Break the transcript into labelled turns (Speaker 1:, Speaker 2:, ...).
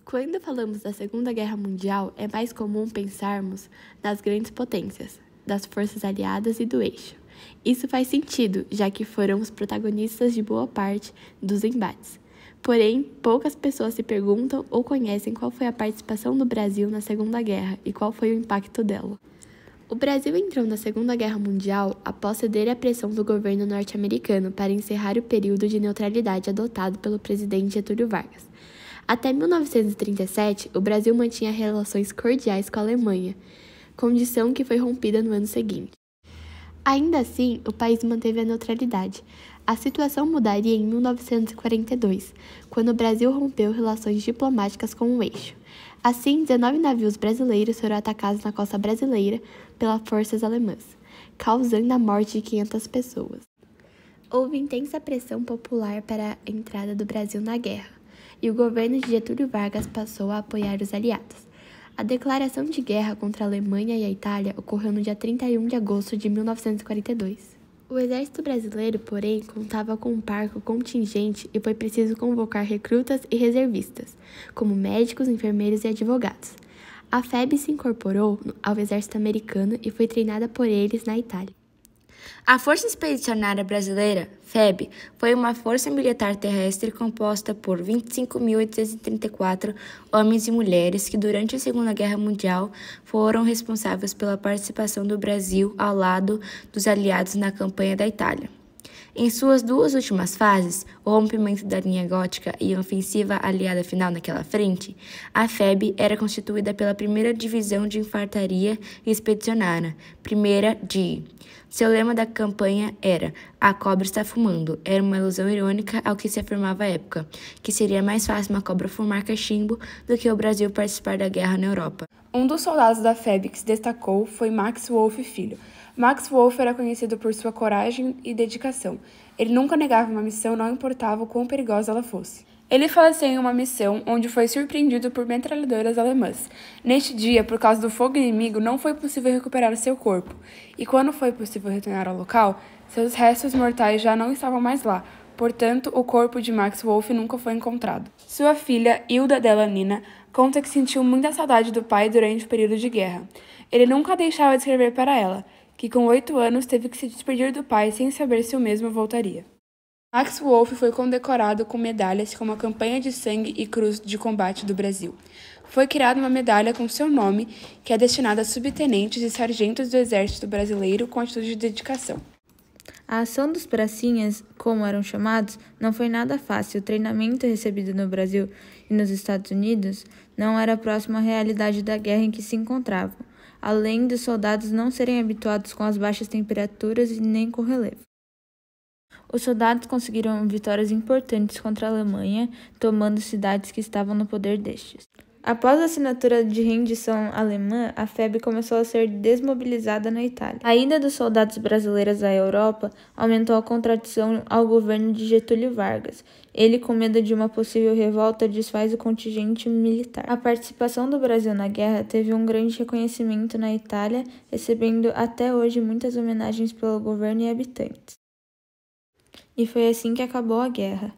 Speaker 1: Quando falamos da Segunda Guerra Mundial, é mais comum pensarmos nas grandes potências, das forças aliadas e do eixo. Isso faz sentido, já que foram os protagonistas de boa parte dos embates. Porém, poucas pessoas se perguntam ou conhecem qual foi a participação do Brasil na Segunda Guerra e qual foi o impacto dela. O Brasil entrou na Segunda Guerra Mundial após ceder à pressão do governo norte-americano para encerrar o período de neutralidade adotado pelo presidente Getúlio Vargas. Até 1937, o Brasil mantinha relações cordiais com a Alemanha, condição que foi rompida no ano seguinte. Ainda assim, o país manteve a neutralidade. A situação mudaria em 1942, quando o Brasil rompeu relações diplomáticas com o eixo. Assim, 19 navios brasileiros foram atacados na costa brasileira pelas forças alemãs, causando a morte de 500 pessoas. Houve intensa pressão popular para a entrada do Brasil na guerra, e o governo de Getúlio Vargas passou a apoiar os aliados. A declaração de guerra contra a Alemanha e a Itália ocorreu no dia 31 de agosto de 1942. O exército brasileiro, porém, contava com um parco contingente e foi preciso convocar recrutas e reservistas, como médicos, enfermeiros e advogados. A FEB se incorporou ao exército americano e foi treinada por eles na Itália.
Speaker 2: A Força Expedicionária Brasileira, FEB, foi uma força militar terrestre composta por 25.834 homens e mulheres que, durante a Segunda Guerra Mundial, foram responsáveis pela participação do Brasil ao lado dos aliados na campanha da Itália. Em suas duas últimas fases, o rompimento da linha gótica e a ofensiva aliada final naquela frente, a FEB era constituída pela 1ª Divisão de Infantaria Expedicionária, 1ª DI. Seu lema da campanha era "A cobra está fumando". Era uma ilusão irônica ao que se afirmava à época, que seria mais fácil uma cobra fumar cachimbo do que o Brasil participar da guerra na Europa.
Speaker 3: Um dos soldados da FEB que se destacou foi Max Wolff Filho. Max Wolff era conhecido por sua coragem e dedicação. Ele nunca negava uma missão, não importava o quão perigosa ela fosse. Ele faleceu em uma missão onde foi surpreendido por metralhadoras alemãs. Neste dia, por causa do fogo inimigo, não foi possível recuperar seu corpo. E quando foi possível retornar ao local, seus restos mortais já não estavam mais lá. Portanto, o corpo de Max Wolff nunca foi encontrado. Sua filha, Hilda Della Nina, conta que sentiu muita saudade do pai durante o período de guerra. Ele nunca deixava de escrever para ela, que com 8 anos teve que se despedir do pai sem saber se o mesmo voltaria. Max Wolff foi condecorado com medalhas como a Campanha de Sangue e Cruz de Combate do Brasil. Foi criada uma medalha com seu nome, que é destinada a subtenentes e sargentos do Exército Brasileiro com atitude de dedicação.
Speaker 4: A ação dos pracinhas, como eram chamados, não foi nada fácil. O treinamento recebido no Brasil e nos Estados Unidos não era próximo à realidade da guerra em que se encontravam, além dos soldados não serem habituados com as baixas temperaturas e nem com relevo. Os soldados conseguiram vitórias importantes contra a Alemanha, tomando cidades que estavam no poder destes. Após a assinatura de rendição alemã, a FEB começou a ser desmobilizada na Itália. A ida dos soldados brasileiros à Europa aumentou a contradição ao governo de Getúlio Vargas. Ele, com medo de uma possível revolta, desfaz o contingente militar. A participação do Brasil na guerra teve um grande reconhecimento na Itália, recebendo até hoje muitas homenagens pelo governo e habitantes. E foi assim que acabou a guerra.